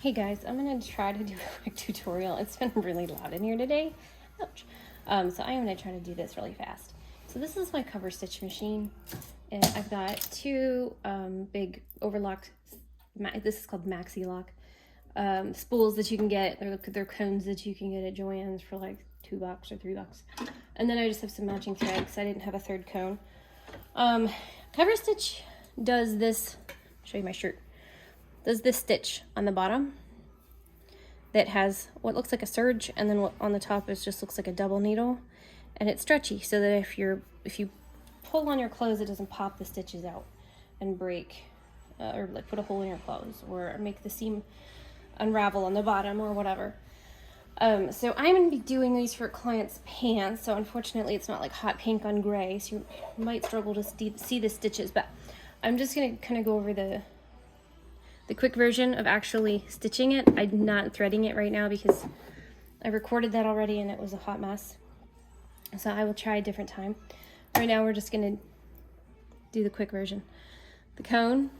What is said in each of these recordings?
Hey guys, I'm gonna try to do a quick tutorial. It's been really loud in here today. Ouch. So I am gonna try to do this really fast. So this is my cover stitch machine, and I've got two big overlocked, this is called Maxi Lock, spools that you can get. They're cones that you can get at Joann's for like $2 or $3. And then I just have some matching thread because I didn't have a third cone. Cover stitch does this, I'll show you my shirt. Does this stitch on the bottom that has what looks like a serge, and then what on the top is just looks like a double needle, and it's stretchy so that if you pull on your clothes, it doesn't pop the stitches out and break, or like put a hole in your clothes or make the seam unravel on the bottom or whatever. So I'm going to be doing these for clients' pants, so unfortunately it's not like hot pink on gray, so you might struggle to see the stitches, but I'm just going to kind of go over the quick version of actually stitching it. I'm not threading it right now because I recorded that already and it was a hot mess. So I will try a different time. Right now we're just gonna do the quick version. The cone.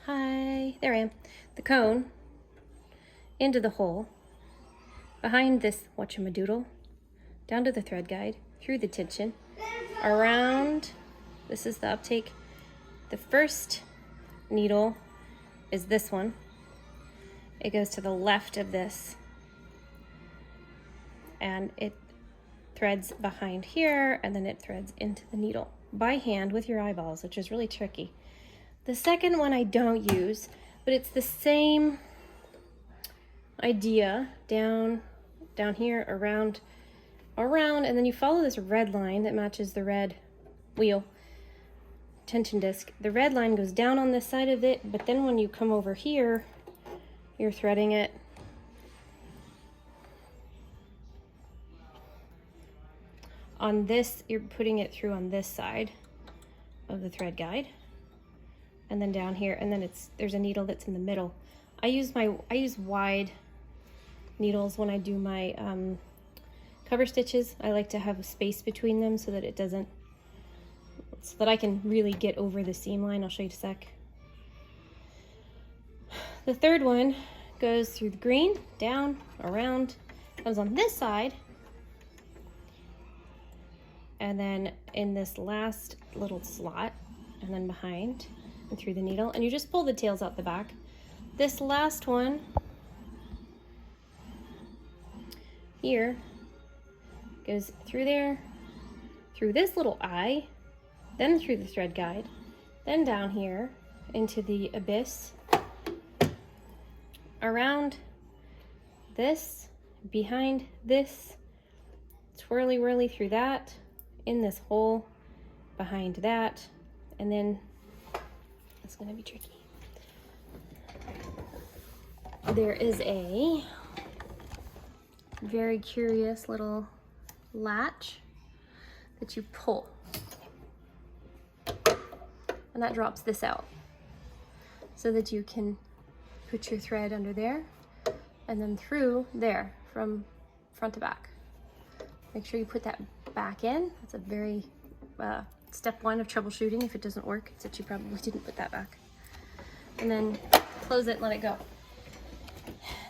Hi, there I am. The cone into the hole, behind this whatchamadoodle, down to the thread guide, through the tension, around, this is the uptake. The first needle is this one. It goes to the left of this and it threads behind here, and then it threads into the needle by hand with your eyeballs, which is really tricky. The second one I don't use, but it's the same idea. Down here, around, and then you follow this red line that matches the red wheel tension disc. The red line goes down on this side of it, but then when you come over here, you're threading it on this, you're putting it through on this side of the thread guide, and then down here, and then there's a needle that's in the middle. I use wide needles when I do my cover stitches. I like to have a space between them so that it doesn't, so that I can really get over the seam line. I'll show you in a sec. The third one goes through the green, down, around, comes on this side, and then in this last little slot, and then behind and through the needle, and you just pull the tails out the back. This last one here goes through there, through this little eye, then through the thread guide, then down here into the abyss, around this, behind this, twirly whirly through that, in this hole, behind that, and then it's gonna be tricky. There is a very curious little latch that you pull, and that drops this out so that you can put your thread under there and then through there from front to back. Make sure you put that back in. That's a very step one of troubleshooting. If it doesn't work, it's that you probably didn't put that back. And then close it and let it go.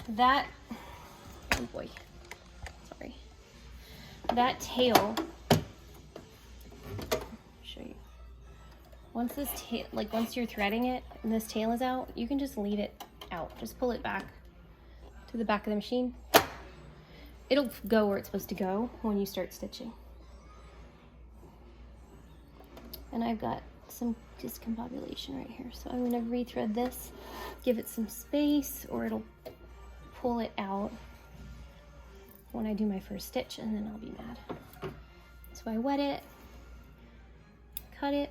That, oh boy, sorry. That tail, show you. Once this tail, like once you're threading it and this tail is out, you can just leave it out. Just pull it back to the back of the machine. It'll go where it's supposed to go when you start stitching. And I've got some discombobulation right here, so I'm gonna rethread this, give it some space, or it'll pull it out when I do my first stitch, and then I'll be mad. So I wet it, cut it,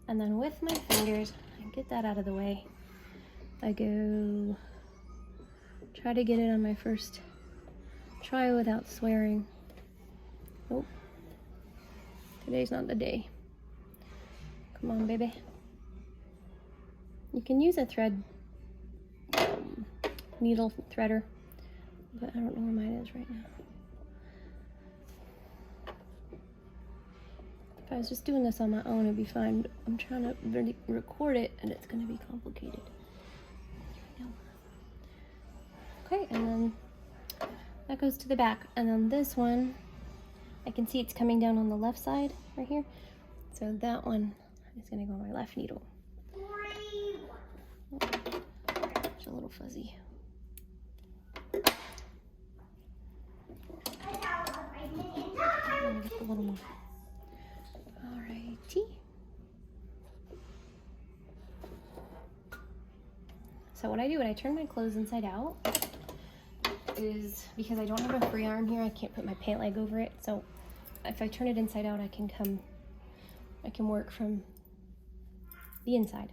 and then with my fingers, I get that out of the way. I go try to get it on my first try without swearing. Nope. Today's not the day. Come on, baby. You can use a thread needle threader, but I don't know where mine is right now. If I was just doing this on my own, it'd be fine, but I'm trying to record it and it's gonna be complicated. Okay, and then that goes to the back. And then this one, I can see it's coming down on the left side right here. So that one is gonna go on my left needle. It's a little fuzzy. Just a little more. Alrighty. So what I do when I turn my clothes inside out is, because I don't have a free arm here, I can't put my pant leg over it. So if I turn it inside out, I can work from the inside.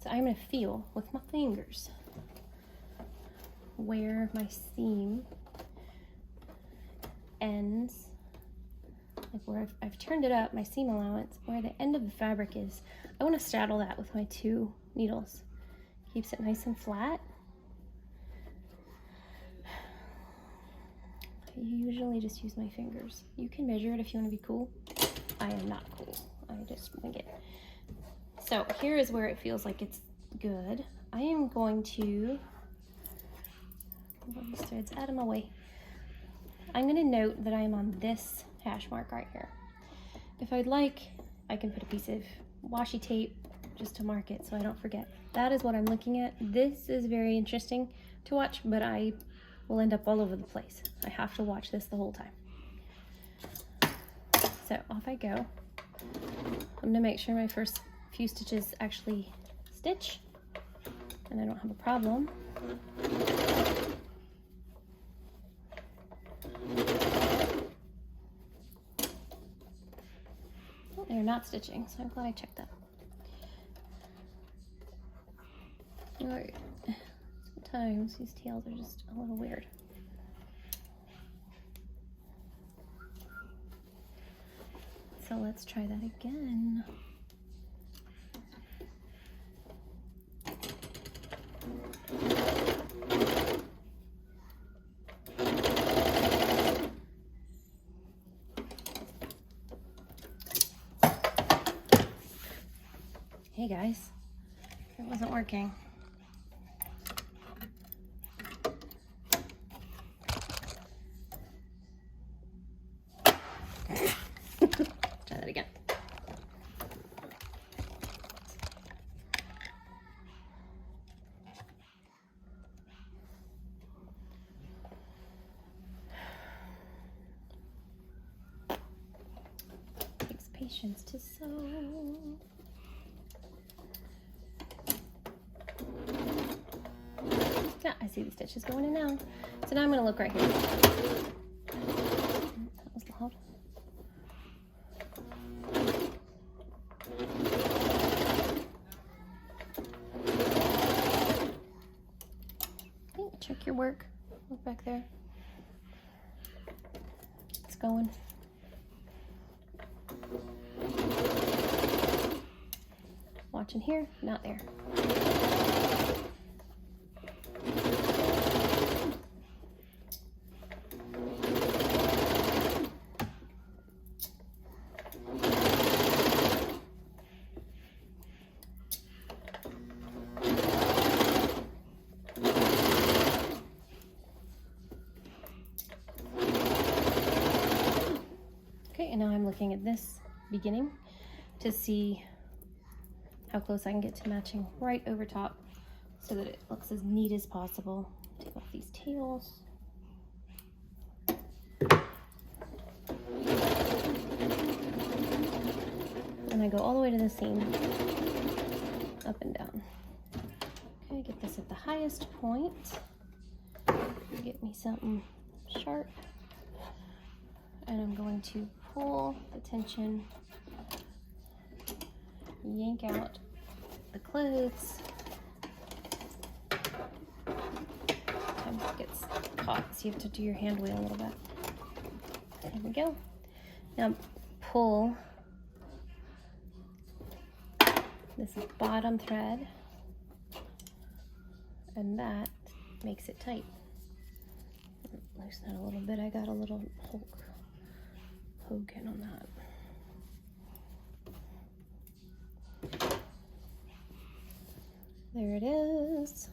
So I'm gonna feel with my fingers where my seam ends, like where I've turned it up, my seam allowance, where the end of the fabric is. I want to straddle that with my 2 needles. Keeps it nice and flat. I usually just use my fingers. You can measure it if you want to be cool. I am not cool. I just wing it. So here is where it feels like it's good. I am going to move these threads out of my way. I'm going to note that I am on this hash mark right here. If I'd like, I can put a piece of washi tape just to mark it so I don't forget. That is what I'm looking at. This is very interesting to watch, but I will end up all over the place. I have to watch this the whole time. So off I go. I'm going to make sure my first few stitches actually stitch and I don't have a problem. They're not stitching, so I'm glad I checked that. Alright, sometimes these tails are just a little weird. So let's try that again. Hey guys, it wasn't working. Try that again. Takes patience to sew. Yeah, I see the stitches going in now. So now I'm going to look right here. That was loud. Okay, check your work. Look back there. It's going. Watching here, not there. Okay, and now I'm looking at this beginning to see how close I can get to matching right over top so that it looks as neat as possible. Take off these tails. And I go all the way to the seam, up and down. Okay, get this at the highest point. Get me something sharp. And I'm going to pull the tension, yank out the clothes. Sometimes it gets caught, so you have to do your hand wheel a little bit. There we go. Now pull this bottom thread, and that makes it tight. Loosen that a little bit. I got a little poke in on that. There it is.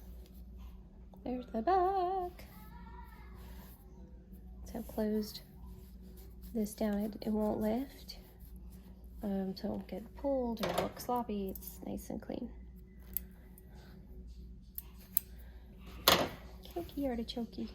There's the back. So I've closed this down. It won't lift. So it won't get pulled or look sloppy. It's nice and clean. Chokey artichokey.